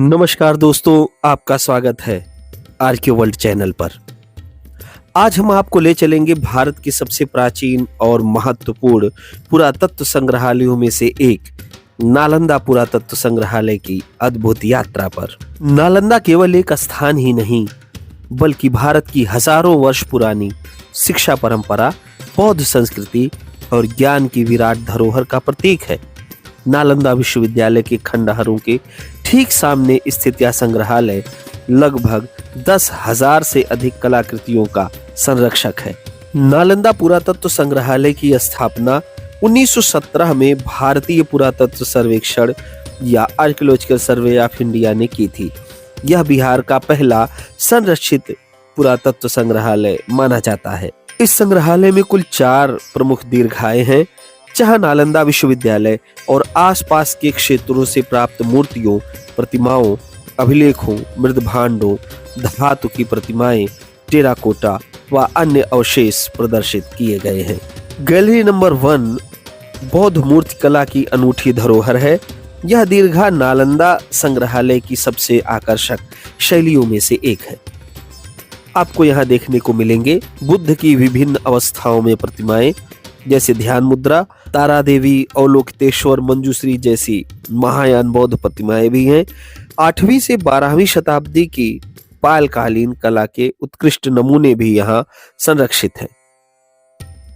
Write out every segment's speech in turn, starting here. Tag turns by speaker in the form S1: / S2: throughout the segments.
S1: नमस्कार दोस्तों, आपका स्वागत है आरके वर्ल्ड चैनल पर। आज हम आपको ले चलेंगे भारत के सबसे प्राचीन और महत्वपूर्ण पुरातत्व संग्रहालयों में से एक नालंदा पुरातत्व संग्रहालय की अद्भुत यात्रा पर। नालंदा केवल एक स्थान ही नहीं बल्कि भारत की हजारों वर्ष पुरानी शिक्षा परंपरा, बौद्ध संस्कृति और ज्ञान की विराट धरोहर का प्रतीक है। नालंदा विश्वविद्यालय के खंडहरों के ठीक सामने स्थित यह संग्रहालय लगभग 10,000 से अधिक कलाकृतियों का संरक्षक है। नालंदा पुरातत्व संग्रहालय की स्थापना 1917 में भारतीय पुरातत्व सर्वेक्षण या आर्कियोलॉजिकल सर्वे ऑफ इंडिया ने की थी। यह बिहार का पहला संरक्षित पुरातत्व संग्रहालय माना जाता है। इस संग्रहालय में कुल 4 प्रमुख दीर्घाएं हैं, जहां नालंदा विश्वविद्यालय और आसपास के क्षेत्रों से प्राप्त मूर्तियों, प्रतिमाओं, अभिलेखों, मृदभांडों, धातु की प्रतिमाएं, टेराकोटा व अन्य अवशेष प्रदर्शित किए गए हैं। गैलरी नंबर 1 बौद्ध मूर्ति कला की अनूठी धरोहर है। यह दीर्घा नालंदा संग्रहालय की सबसे आकर्षक शैलियों में से एक है। आपको यहाँ देखने को मिलेंगे बुद्ध की विभिन्न अवस्थाओं में प्रतिमाएं, जैसे ध्यान मुद्रा, तारा देवी, अवलोकितेश्वर, मंजूश्री जैसी महायान बौद्ध प्रतिमाएं भी हैं। 8वीं से 12वीं शताब्दी की पालकालीन कला के उत्कृष्ट नमूने भी यहाँ संरक्षित हैं।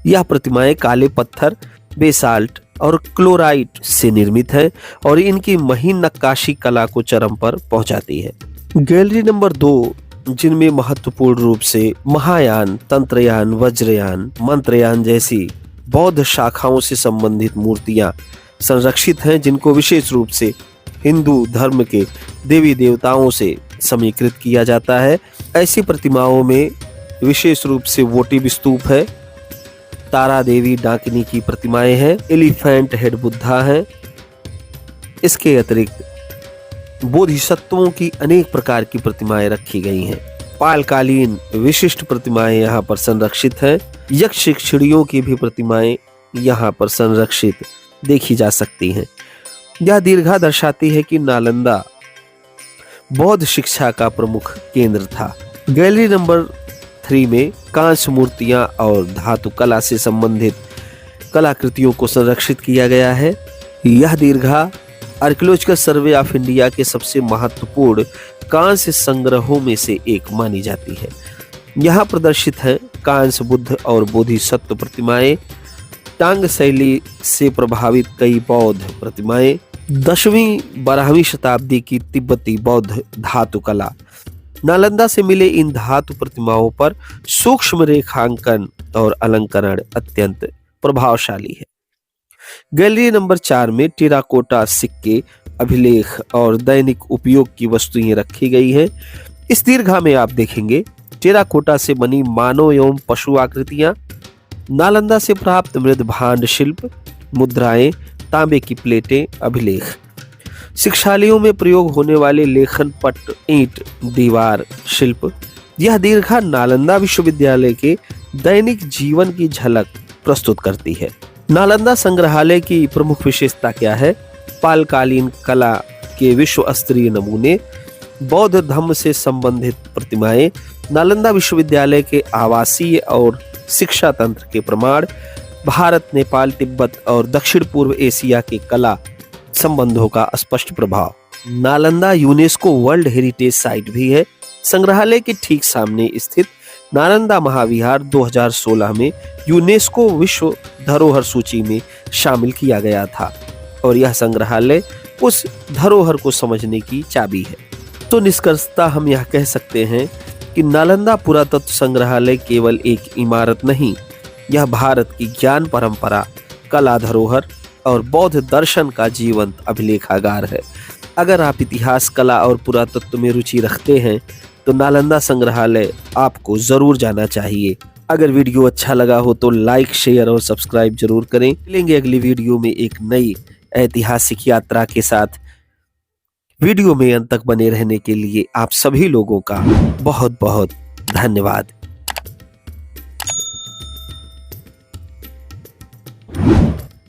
S1: यह प्रतिमाएं काले पत्थर, बेसाल्ट और क्लोराइट से निर्मित है और इनकी महीन नक्काशी कला को चरम पर पहुंचाती है। गैलरी नंबर 2 जिनमें महत्वपूर्ण रूप से महायान, तंत्रयान, वज्रयान, मंत्रयान जैसी बौद्ध शाखाओं से संबंधित मूर्तियां संरक्षित हैं, जिनको विशेष रूप से हिंदू धर्म के देवी देवताओं से समीकृत किया जाता है। ऐसी प्रतिमाओं में विशेष रूप से वोटिव स्तूप है, तारा देवी डाकिनी की प्रतिमाएं हैं, एलिफेंट हेड बुद्धा है। इसके अतिरिक्त बोधिसत्वों की अनेक प्रकार की प्रतिमाएं रखी गई हैं। पालकालीन विशिष्ट प्रतिमाएं यहाँ पर संरक्षित हैं। यक्ष चिड़ियों की भी प्रतिमाएं यहाँ पर संरक्षित देखी जा सकती हैं। यह दीर्घा दर्शाती है कि नालंदा बौद्ध शिक्षा का प्रमुख केंद्र था। गैलरी नंबर 3 में कांस्य मूर्तियां और धातु कला से संबंधित कलाकृतियों को संरक्षित किया गया है। यह दीर्घा आर्कियोलॉजिकल सर्वे ऑफ इंडिया के सबसे महत्वपूर्ण कांस्य संग्रहों में से एक मानी जाती है। यहाँ प्रदर्शित है कांस्य बुद्ध और बोधिसत्व प्रतिमाएं, टांग शैली से प्रभावित कई बौद्ध प्रतिमाएं, 10वीं-12वीं शताब्दी की तिब्बती बौद्ध धातु कला। नालंदा से मिले इन धातु प्रतिमाओं पर सूक्ष्म रेखांकन और अलंकरण अत्यंत प्रभावशाली है। गैलरी नंबर 4 में टेराकोटा सिक्के, अभिलेख और दैनिक उपयोग की वस्तुएं रखी गई हैं। इस दीर्घा में आप देखेंगे टेराकोटा से बनी मानव एवं पशु आकृतियां, नालंदा से प्राप्त मृदभांड शिल्प, मुद्राएं, तांबे की प्लेटें, अभिलेख, शिक्षालयों में प्रयोग होने वाले लेखन पट, ईंट, दीवार शिल्प। यह दीर्घा नालंदा विश्वविद्यालय के दैनिक जीवन की झलक प्रस्तुत करती है। नालंदा संग्रहालय की प्रमुख विशेषता क्या है? पालकालीन कला के विश्व स्तरीय नमूने, बौद्ध धर्म से संबंधित प्रतिमाएं, नालंदा विश्वविद्यालय के आवासीय और शिक्षा तंत्र के प्रमाण, भारत, नेपाल, तिब्बत और दक्षिण पूर्व एशिया के कला संबंधों का स्पष्ट प्रभाव। Nalanda UNESCO world heritage site भी है। संग्रहालय के ठीक सामने स्थित नालंदा महाविहार 2016 में यूनेस्को विश्व धरोहर सूची में शामिल किया गया था और यह संग्रहालय उस धरोहर को समझने की चाबी है। तो निष्कर्षतः हम यह कह सकते हैं कि नालंदा पुरातत्व संग्रहालय केवल एक इमारत नहीं, यह भारत की ज्ञान परंपरा, कला धरोहर और बौद्ध दर्शन का जीवंत अभिलेखागार है। अगर आप इतिहास, कला और पुरातत्व में रुचि रखते हैं तो नालंदा संग्रहालय आपको जरूर जाना चाहिए। अगर वीडियो अच्छा लगा हो तो लाइक, शेयर और सब्सक्राइब जरूर करें। मिलेंगे अगली वीडियो में एक नई ऐतिहासिक यात्रा के साथ। वीडियो में अंत तक बने रहने के लिए आप सभी लोगों का बहुत बहुत धन्यवाद।